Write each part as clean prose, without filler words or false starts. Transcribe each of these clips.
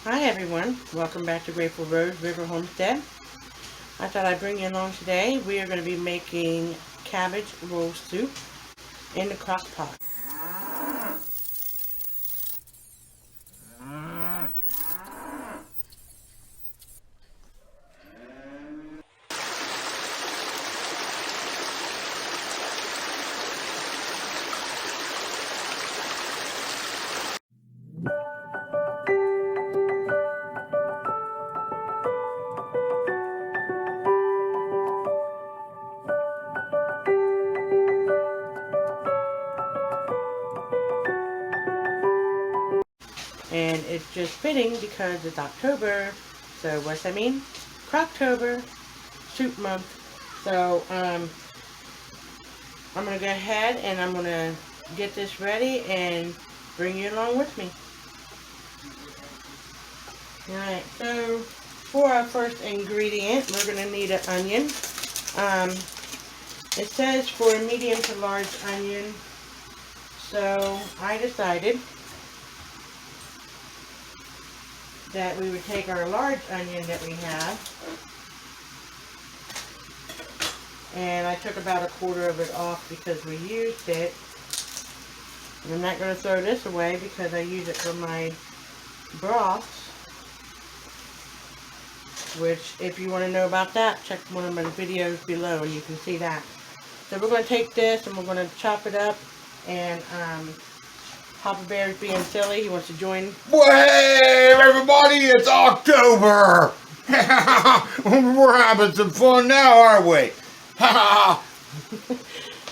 Hi everyone, welcome back to Grateful Rose River Homestead. I thought I'd bring you along today. We are going to be making cabbage roll soup in the crock pot. And it's just fitting because it's October. So what's that mean? Crocktober, soup month. So I'm going to go ahead and I'm going to get this ready and bring you along with me. Alright, so for our first ingredient, we're going to need an onion. It says for a medium to large onion, so I decided that we would take our large onion that we have, and I took about 1/4 of it off because we used it. And I'm not going to throw this away because I use it for my broths, which if you want to know about that, check one of my videos below and you can see that. So we're going to take this and we're going to chop it up, and Papa Bear's being silly. He wants to join. Well, hey, everybody, it's October. We're having some fun now, aren't we?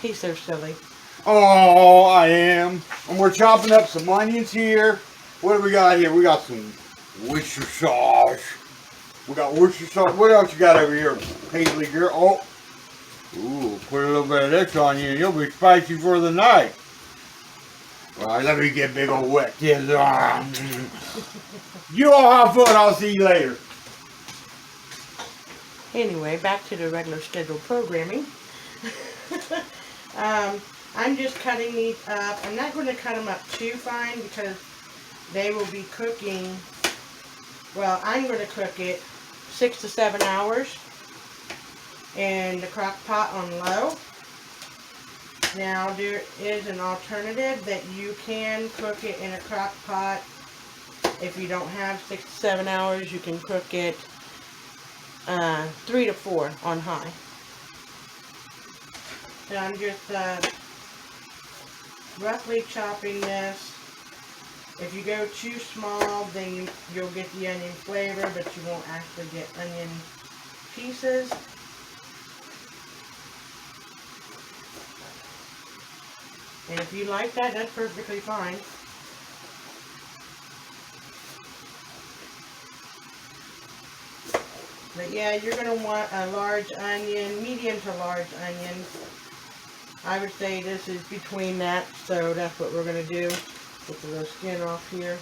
He's so silly. Oh, I am. And we're chopping up some onions here. What do we got here? We got some Worcestershire sauce. We got Worcestershire sauce. What else you got over here, Paisley girl? Oh, ooh, put a little bit of this on you and you'll be spicy for the night. Alright, let me get big old wet. You all have fun. I'll see you later. Anyway, back to the regular scheduled programming. I'm just cutting these up. I'm not going to cut them up too fine because they will be cooking. Well, I'm going to cook it 6 to 7 hours in the crock pot on low. Now, there is an alternative that you can cook it in a crock pot. If you don't have 6 to 7 hours, you can cook it 3 to 4 on high. So I'm just roughly chopping this. If you go too small, then you'll get the onion flavor, but you won't actually get onion pieces. And if you like that, that's perfectly fine. But yeah, you're going to want a large onion, medium to large onion. I would say this is between that, so that's what we're going to do. Get the little skin off here.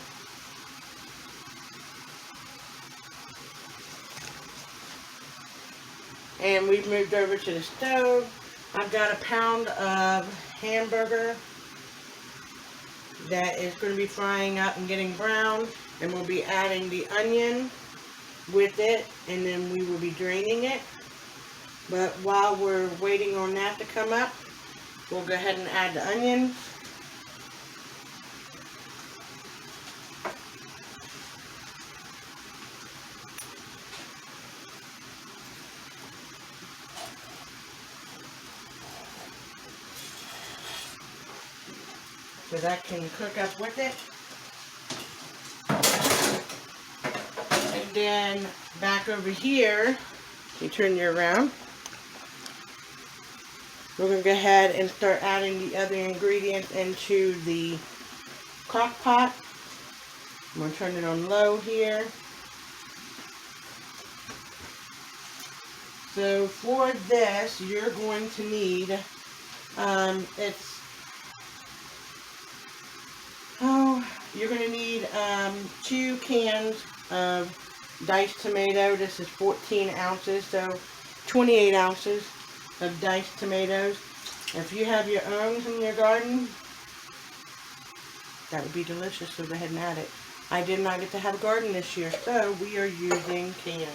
And we've moved over to the stove. I've got a pound of hamburger that is going to be frying up and getting brown, and we'll be adding the onion with it, and then we will be draining it. But while we're waiting on that to come up, we'll go ahead and add the onions. So that can cook up with it. And then back over here, you turn you around. We're going to go ahead and start adding the other ingredients into the crock pot. I'm going to turn it on low here. So for this, you're going to need, you're going to need 2 cans of diced tomato. This is 14 ounces, so 28 ounces of diced tomatoes. If you have your own in your garden, that would be delicious, so go ahead and add it. I did not get to have a garden this year, so we are using cans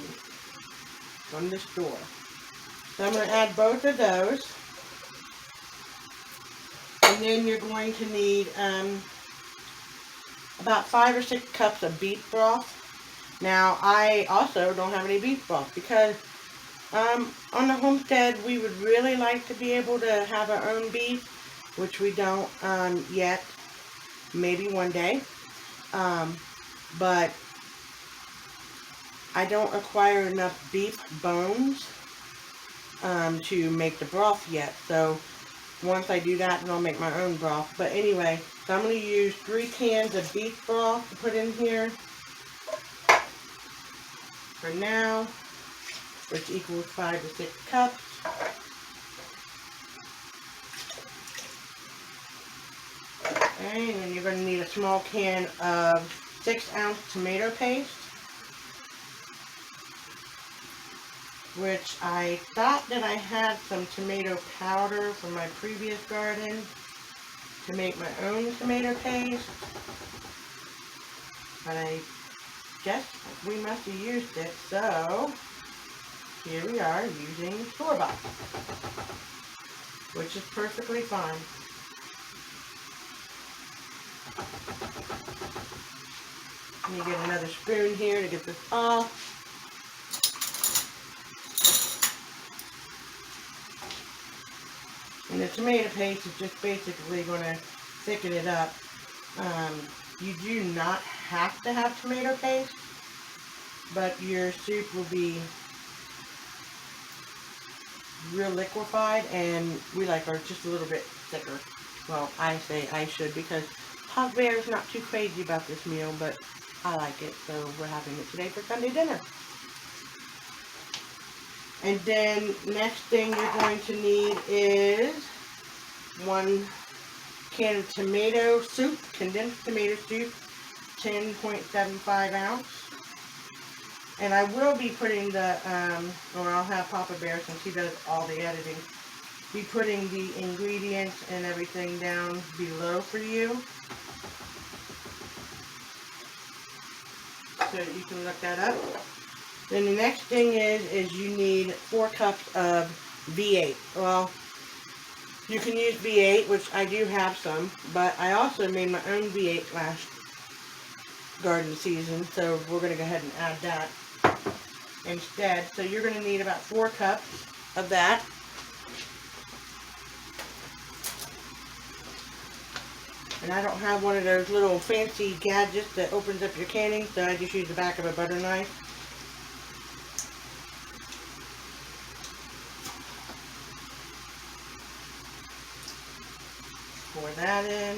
from the store. So I'm going to add both of those. And then you're going to need about 5 or 6 cups of beef broth. Now, I also don't have any beef broth because on the homestead, we would really like to be able to have our own beef, which we don't yet. Maybe one day. But I don't acquire enough beef bones to make the broth yet. So once I do that, then I'll make my own broth. But anyway, so I'm going to use 3 cans of beef broth to put in here for now, which equals 5 to 6 cups. Okay, and then you're going to need a small can of 6-ounce tomato paste, which I thought that I had some tomato powder from my previous garden to make my own tomato paste, but I guess we must have used it, so here we are using store-bought, which is perfectly fine. Let me get another spoon here to get this off. And the tomato paste is just basically going to thicken it up. You do not have to have tomato paste, but your soup will be real liquefied, and we like ours just a little bit thicker. Well, I say I should because Pop Bear is not too crazy about this meal, but I like it, so we're having it today for Sunday dinner. And then next thing you're going to need is 1 can of tomato soup, condensed tomato soup, 10.75 ounce. And I will be putting the, or I'll have Papa Bear, since he does all the editing, be putting the ingredients and everything down below for you, so that you can look that up. Then the next thing is you need 4 cups of V8. Well, you can use V8, which I do have some, but I also made my own V8 last garden season, so we're going to go ahead and add that instead. So you're going to need about 4 cups of that. And I don't have one of those little fancy gadgets that opens up your canning, so I just use the back of a butter knife. Pour that in.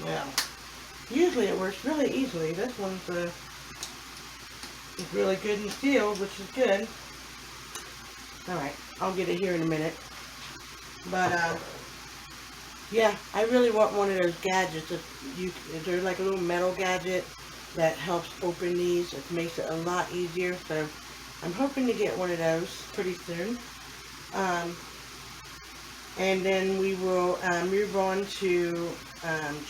Now, usually it works really easily. This one's is really good and sealed, which is good. Alright, I'll get it here in a minute. But, yeah, I really want one of those gadgets. There's like a little metal gadget that helps open these. It makes it a lot easier. So I'm hoping to get one of those pretty soon. And then we will move on to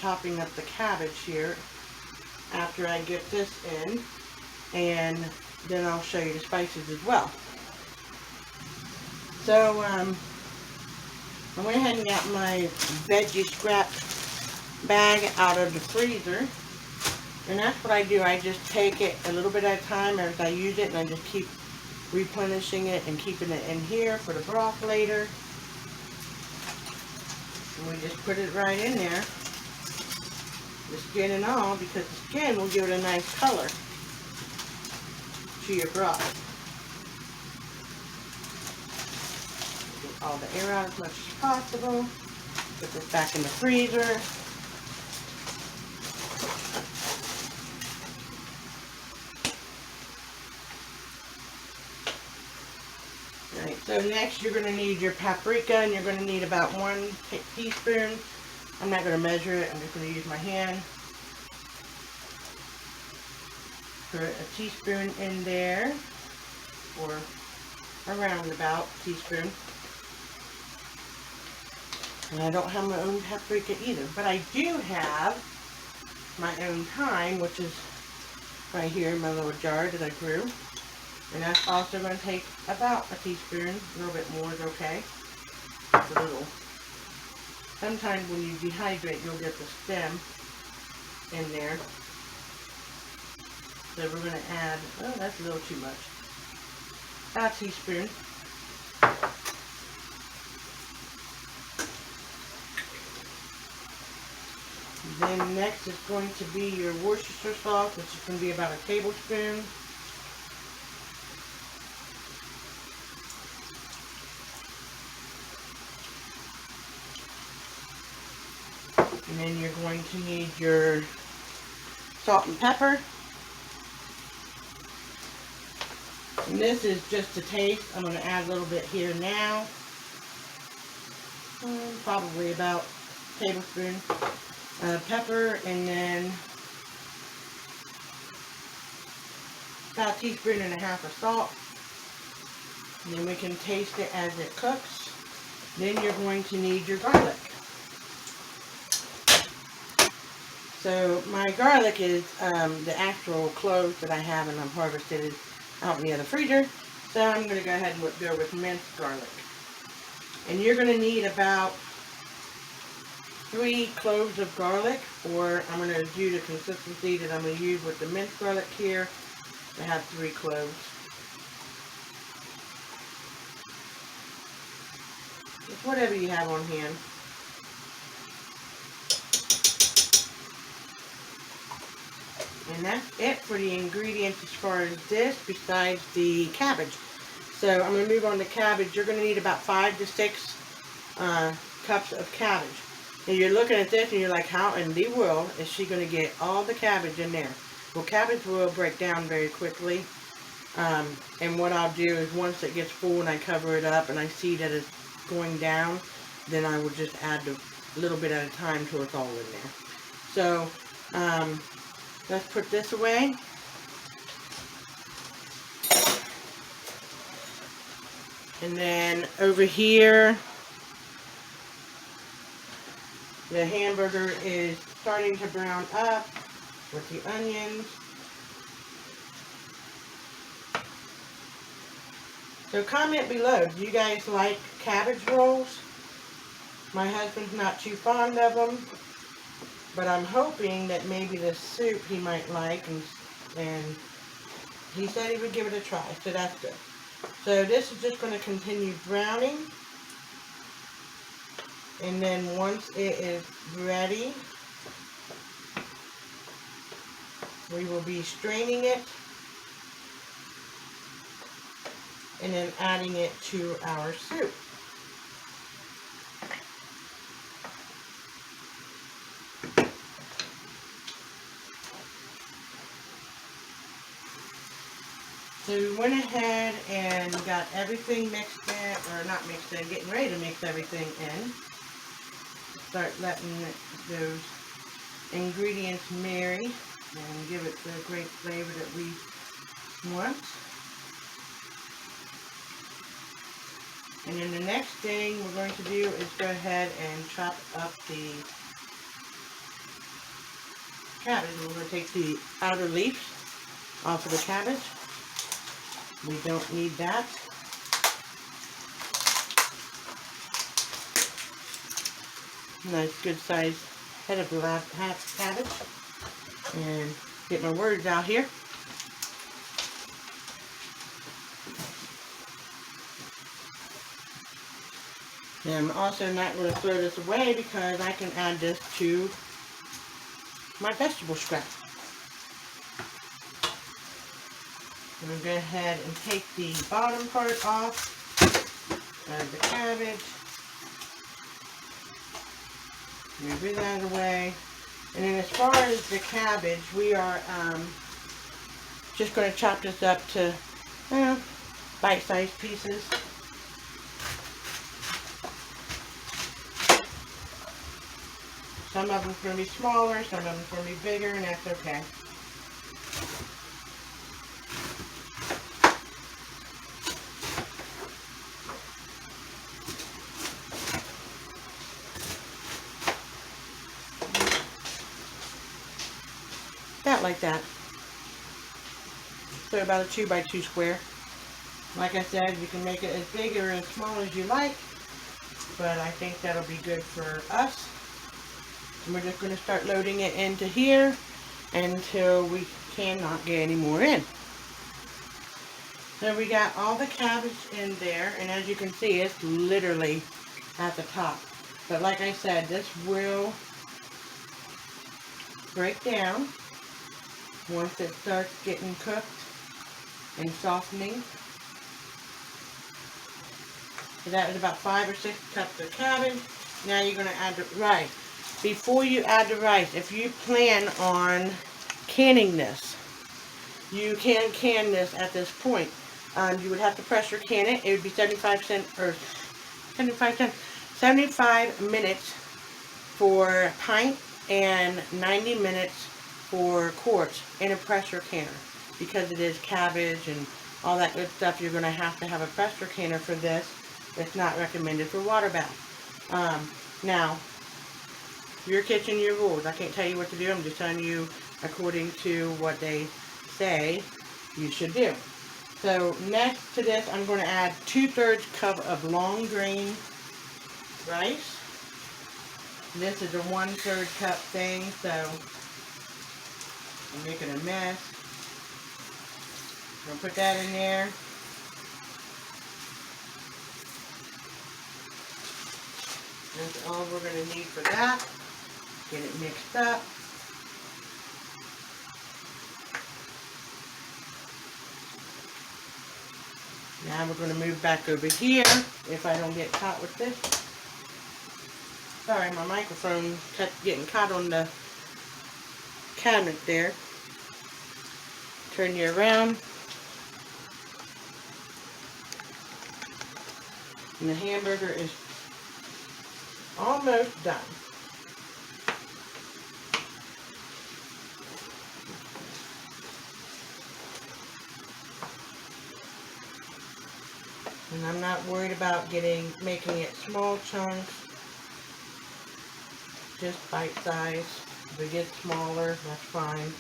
chopping up the cabbage here after I get this in. And then I'll show you the spices as well. So, I went ahead and got my veggie scrap bag out of the freezer, and that's what I do. I just take it a little bit at a time as I use it, and I just keep replenishing it and keeping it in here for the broth later. And we just put it right in there, the skin and all, because the skin will give it a nice color to your broth. All the air out as much as possible. Put this back in the freezer. Alright, so next you're going to need your paprika, and you're going to need about 1 teaspoon. I'm not going to measure it, I'm just going to use my hand. Put a teaspoon in there, or a roundabout teaspoon. And I don't have my own paprika either, but I do have my own thyme, which is right here in my little jar that I grew. And that's also going to take about a teaspoon. A little bit more is okay. Just a little. Sometimes when you dehydrate, you'll get the stem in there. So we're going to add, oh, that's a little too much. About a teaspoon. Then next is going to be your Worcestershire sauce, which is going to be about a tablespoon. And then you're going to need your salt and pepper. And this is just to taste. I'm going to add a little bit here now. Probably about a tablespoon pepper, and then about a teaspoon and a half of salt. And then we can taste it as it cooks. Then you're going to need your garlic. So my garlic is the actual cloves that I have and I'm harvested is out in the other freezer. So I'm going to go ahead and go with minced garlic. And you're going to need about 3 cloves of garlic, or I'm going to do the consistency that I'm going to use with the minced garlic here. I have 3 cloves. Just whatever you have on hand. And that's it for the ingredients as far as this, besides the cabbage. So I'm going to move on to cabbage. You're going to need about 5 to 6 cups of cabbage. And you're looking at this and you're like, how in the world is she going to get all the cabbage in there? Well, cabbage will break down very quickly. And what I'll do is once it gets full and I cover it up and I see that it's going down, then I will just add a little bit at a time till it's all in there. So, let's put this away. And then over here, the hamburger is starting to brown up with the onions. So comment below, do you guys like cabbage rolls? My husband's not too fond of them, but I'm hoping that maybe the soup he might like, and he said he would give it a try, so that's good. So this is just going to continue browning. And then once it is ready, we will be straining it and then adding it to our soup. So we went ahead and got everything mixed in, or not mixed in, getting ready to mix everything in. Start letting those ingredients marry and give it the great flavor that we want. And then the next thing we're going to do is go ahead and chop up the cabbage. We're going to take the outer leaves off of the cabbage. We don't need that. Nice good sized head of cabbage. And get my words out here. And I'm also not going to throw this away because I can add this to my vegetable scrap. I'm going to go ahead and take the bottom part off of the cabbage. Move it out of the way. And then as far as the cabbage, we are just going to chop this up to bite-sized pieces. Some of them are going to be smaller, some of them are going to be bigger, and that's okay. like that. So about a 2 by 2 square. Like I said, you can make it as big or as small as you like, but I think that'll be good for us. And we're just going to start loading it into here until we cannot get any more in. So we got all the cabbage in there, and as you can see, it's literally at the top. But like I said, this will break down once it starts getting cooked and softening. So that is about 5 or 6 cups of cabbage. Now you're going to add the rice. Before you add the rice, if you plan on canning this, you can can this at this point. You would have to pressure can it. It would be 75 minutes for a pint and 90 minutes for quarts in a pressure canner. Because it is cabbage and all that good stuff, you're going to have a pressure canner for this. It's not recommended for water bath. Now, your kitchen, your rules. I can't tell you what to do. I'm just telling you according to what they say you should do. So next to this, I'm going to add 2/3 cup of long grain rice. This is a 1/3 cup thing, so I'm making a mess. I'm going to put that in there. That's all we're going to need for that. Get it mixed up. Now we're going to move back over here if I don't get caught with this. Sorry, my microphone kept getting caught on the cabinet there. Turn you around. And the hamburger is almost done. And I'm not worried about making it small chunks, just bite size. If it gets smaller, that's fine.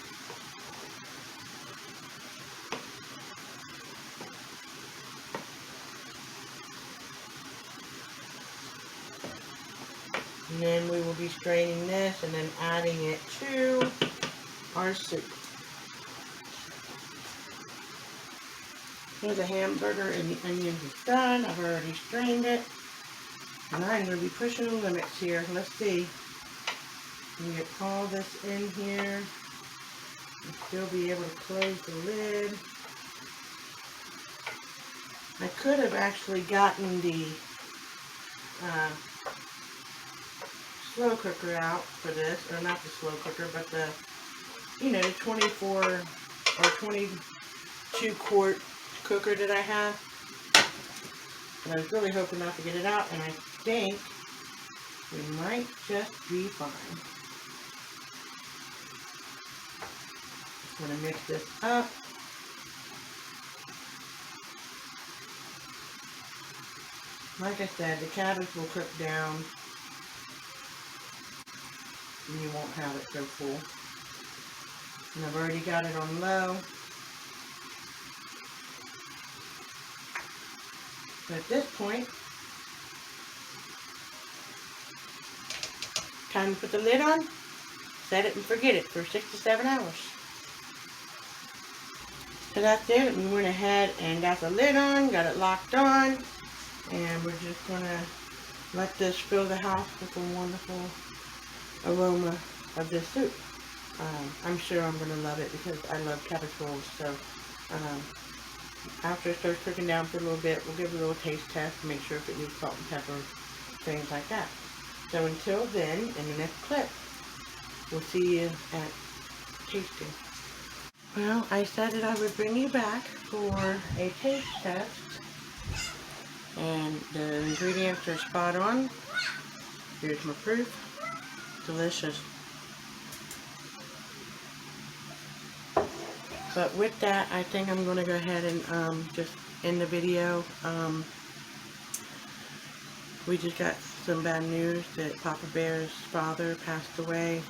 And then we will be straining this and then adding it to our soup. Here's the hamburger and the onions is done. I've already strained it. And I'm going to be pushing the limits here. Let's see. Can get all this in here and still be able to close the lid. I could have actually gotten the slow cooker out for this, or not the slow cooker, but the, the 24 or 22 quart cooker that I have. And I was really hoping not to get it out, and I think we might just be fine. I'm going to mix this up. Like I said, the cabbage will cook down and you won't have it so full. And I've already got it on low. So at this point, time to put the lid on, set it and forget it for 6 to 7 hours. So that's it. We went ahead and got the lid on, got it locked on, and we're just going to let this fill the house with a wonderful aroma of this soup. I'm sure I'm going to love it because I love cabbage rolls. So after it starts cooking down for a little bit, we'll give it a little taste test to make sure if it needs salt and pepper, things like that. So until then, in the next clip, we'll see you at tasting. Well, I said that I would bring you back for a taste test, and the ingredients are spot on. Here's my proof. Delicious. But with that, I think I'm going to go ahead and just end the video. We just got some bad news that Papa Bear's father passed away.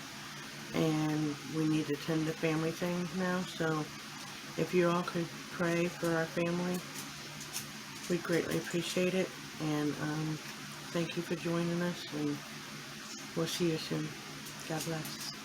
and we need to tend to family things now. So if you all could pray for our family, we'd greatly appreciate it. And thank you for joining us, and we'll see you soon. God bless.